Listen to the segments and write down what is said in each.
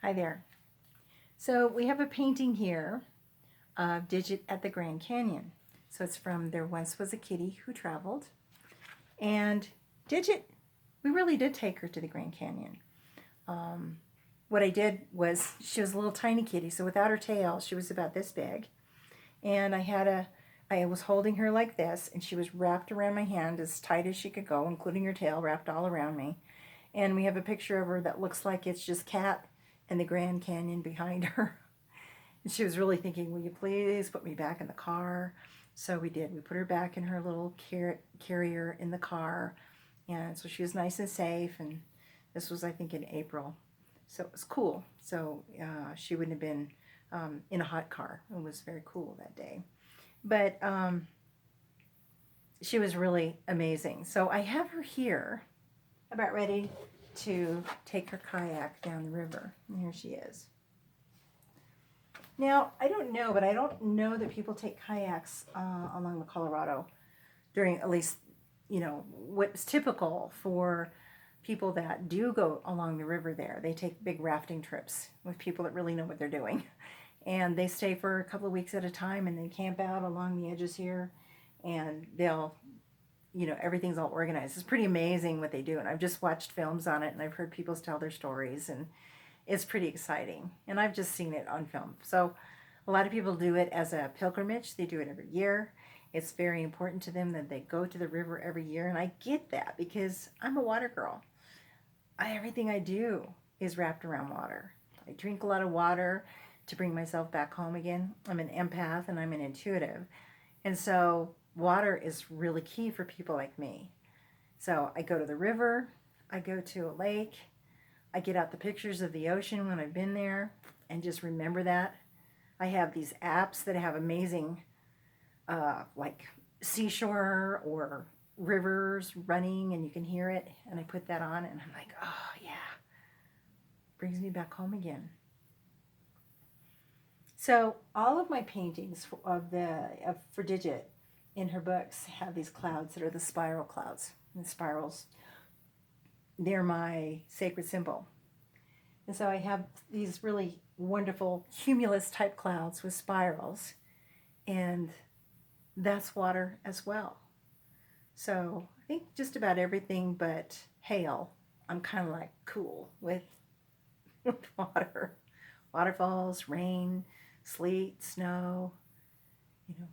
Hi there. So we have a painting here of Digit at the Grand Canyon. So it's from There Once Was a Kitty Who Traveled. And Digit, we really did take her to the Grand Canyon. Um, what I did was, she was a little tiny kitty, so without her tail, she was about this big. And I was holding her like this, and she was wrapped around my hand as tight as she could go, including her tail wrapped all around me. And we have a picture of her that looks like it's just Cat and the Grand Canyon behind her. And she was really thinking, will you please put me back in the car? So we did. We put her back in her little carrier in the car. And so she was nice and safe. And this was, I think, in April. So it was cool. So she wouldn't have been in a hot car. It was very cool that day. But she was really amazing. So I have her here, about ready to take her kayak down the river. And here she is. Now, I don't know, but I don't know that people take kayaks along the Colorado during, at least, what's typical for people that do go along the river there. They take big rafting trips with people that really know what they're doing. And they stay for a couple of weeks at a time, and they camp out along the edges here, and they'll, everything's all organized. It's pretty amazing what they do. And I've just watched films on it, and I've heard people tell their stories, and it's pretty exciting. And I've just seen it on film. So a lot of people do it as a pilgrimage. They do it every year. It's very important to them that they go to the river every year. And I get that because I'm a water girl. Everything I do is wrapped around water. I drink a lot of water to bring myself back home again. I'm an empath and I'm an intuitive. And so water is really key for people like me. So I go to the river, I go to a lake, I get out the pictures of the ocean when I've been there and just remember that. I have these apps that have amazing, like seashore or rivers running, and you can hear it. And I put that on, and I'm like, oh yeah, brings me back home again. So all of my paintings for Digit in her books have these clouds that are the spiral clouds. And spirals, they're my sacred symbol. And so I have these really wonderful cumulus type clouds with spirals, and that's water as well. So I think just about everything but hail, I'm kind of like cool with, with water. Waterfalls, rain, sleet, snow, you know,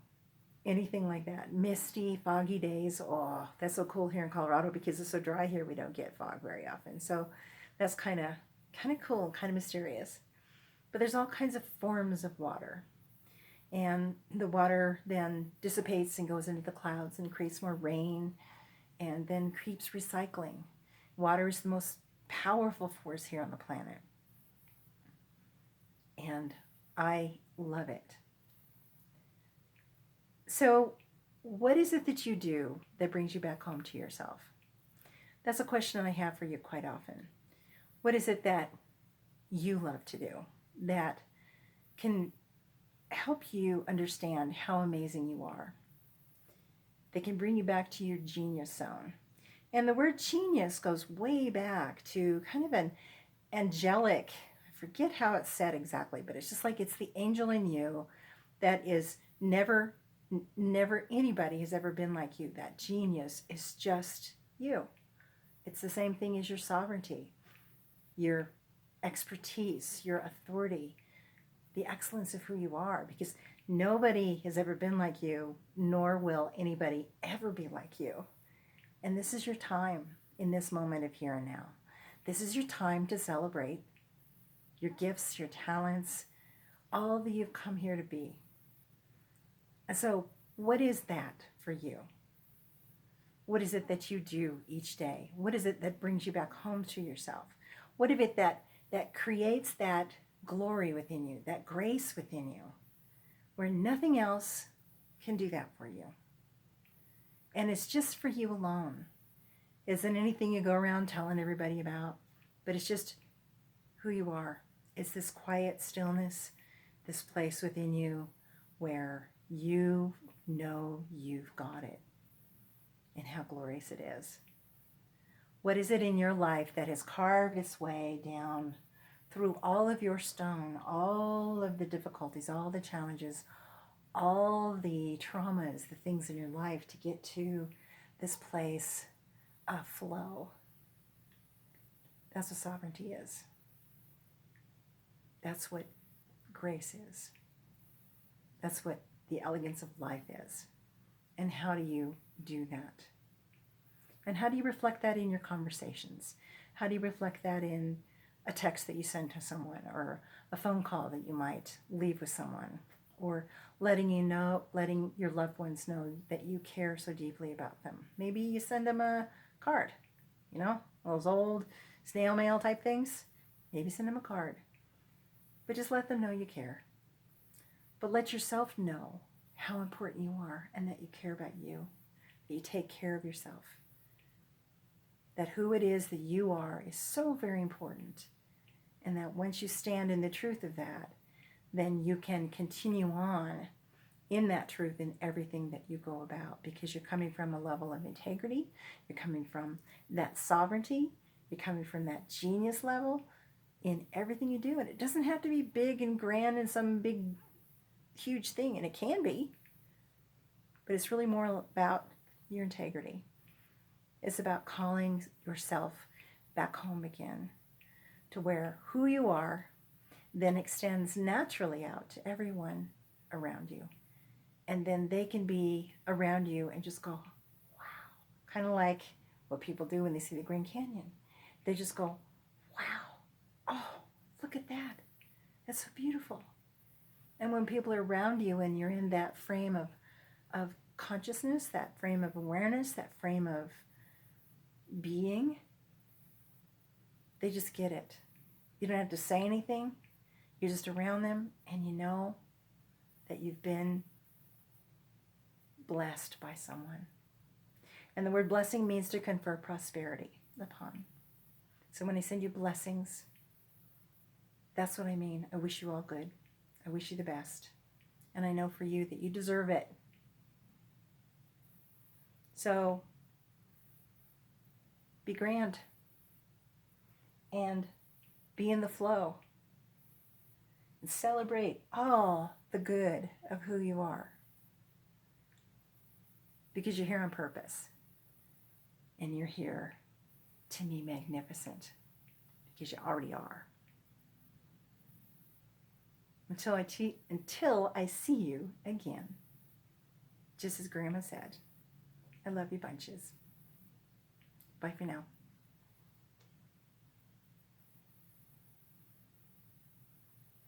anything like that. Misty, foggy days. Oh, that's so cool here in Colorado because it's so dry here. We don't get fog very often. So that's kind of cool, kind of mysterious. But there's all kinds of forms of water. And the water then dissipates and goes into the clouds and creates more rain and then keeps recycling. Water is the most powerful force here on the planet. And I love it. So, what is it that you do that brings you back home to yourself? That's a question I have for you quite often. What is it that you love to do that can help you understand how amazing you are? That can bring you back to your genius zone. And the word genius goes way back to kind of an angelic, I forget how it's said exactly, but it's just like it's the angel in you that is never anybody has ever been like you. That genius is just you. It's the same thing as your sovereignty, your expertise, your authority, the excellence of who you are, because nobody has ever been like you, nor will anybody ever be like you. And this is your time in this moment of here and now. This is your time to celebrate your gifts, your talents, all that you've come here to be. And so, what is that for you? What is it that you do each day? What is it that brings you back home to yourself? What is it that creates that glory within you, that grace within you, where nothing else can do that for you? And it's just for you alone. Isn't anything you go around telling everybody about, but it's just who you are. It's this quiet stillness, this place within you where you know you've got it and how glorious it is. What is it in your life that has carved its way down through all of your stone, all of the difficulties, all the challenges, all the traumas, the things in your life to get to this place of flow. That's what sovereignty is. That's what grace is. That's what the elegance of life is. And how do you do that? And how do you reflect that in your conversations? How do you reflect that in a text that you send to someone, or a phone call that you might leave with someone, or letting your loved ones know that you care so deeply about them? Maybe you send them a card, those old snail mail type things. Maybe send them a card. But just let them know you care. But let yourself know how important you are, and that you care about you, that you take care of yourself, that who it is that you are is so very important, and that once you stand in the truth of that, then you can continue on in that truth in everything that you go about, because you're coming from a level of integrity, you're coming from that sovereignty, you're coming from that genius level in everything you do. And it doesn't have to be big and grand and some big, huge thing, and it can be, but it's really more about your integrity. It's about calling yourself back home again, to where who you are then extends naturally out to everyone around you. And then they can be around you and just go, wow. Kind of like what people do when they see the Grand Canyon. They just go, wow. Oh, look at that. That's so beautiful. And when people are around you and you're in that frame of consciousness, that frame of awareness, that frame of being, they just get it. You don't have to say anything. You're just around them, and you know that you've been blessed by someone. And the word blessing means to confer prosperity upon. So when I send you blessings, that's what I mean. I wish you all good. I wish you the best. And I know for you that you deserve it. So be grand and be in the flow and celebrate all the good of who you are, because you're here on purpose, and you're here to be magnificent, because you already are. Until I see you again, just as Grandma said, I love you bunches. Bye for now.